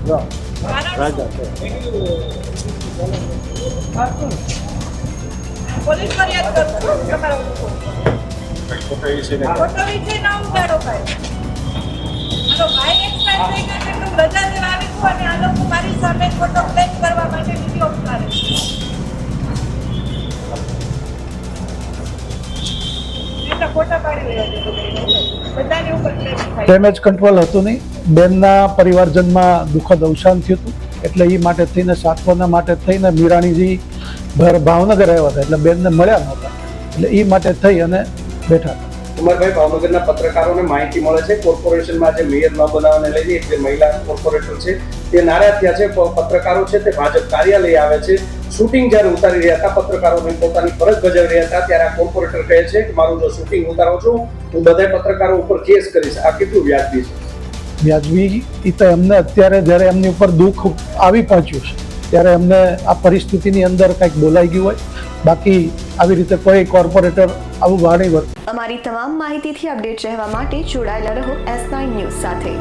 રાજા police ફરિયાદ કરું છું તમારા ઉપર. ફોટો વિશે ના ઉગાડો ભાઈ. હાલો ભાઈ એક્સપાયર થઈ ગયો એટલે હું રજા લેવા આવી છું અને આ લોકો મારી સામે ફોટો ક્લેમ કરવા માટે વિડીયો ઉતારે છે. એટલે ફોટા પાડી રહ્યા છે બધાની ઉપર ક્લેમ થાય. ડેમેજ કંટ્રોલ હતું નહીં. બેનના પરિવારજનમાં દુઃખદ અવસાન થયું હતું એટલે એ માટે થઈને સાંત્વના માટે થઈને મીરાણીજી ભાવનગર આવ્યા હતા એટલે બેનને મળ્યા નહોતા એટલે એ માટે થઈ અને બેઠા હતા. કુમારભાઈ, ભાવનગરના પત્રકારોને માહિતી મળે છે કોર્પોરેશનમાં જે મેયર ન બનાવવાને લઈને જે મહિલા કોર્પોરેટર છે તે નારાજ થયા છે. પત્રકારો છે તે ભાજપ કાર્યાલય આવે છે. શૂટિંગ જ્યારે ઉતારી રહ્યા હતા, પત્રકારોને પોતાની ફરજ બજાવી રહ્યા હતા ત્યારે આ કોર્પોરેટર કહે છે કે મારું જો શૂટિંગ ઉતારો છું હું બધા પત્રકારો ઉપર કેસ કરીશ. આ કેટલું વ્યાજબી છે? વ્યાજબી એ તો એમને અત્યારે જ્યારે એમની ઉપર દુઃખ આવી પહોંચ્યું છે ત્યારે એમને આ પરિસ્થિતિની અંદર કંઈક બોલાઈ ગયું હોય. બાકી આવી રીતે કોઈ કોર્પોરેટર આવું વાણી વર્તે. અમારી તમામ માહિતીથી અપડેટ રહેવા માટે જોડાયેલા રહો S9 ન્યૂઝ સાથે.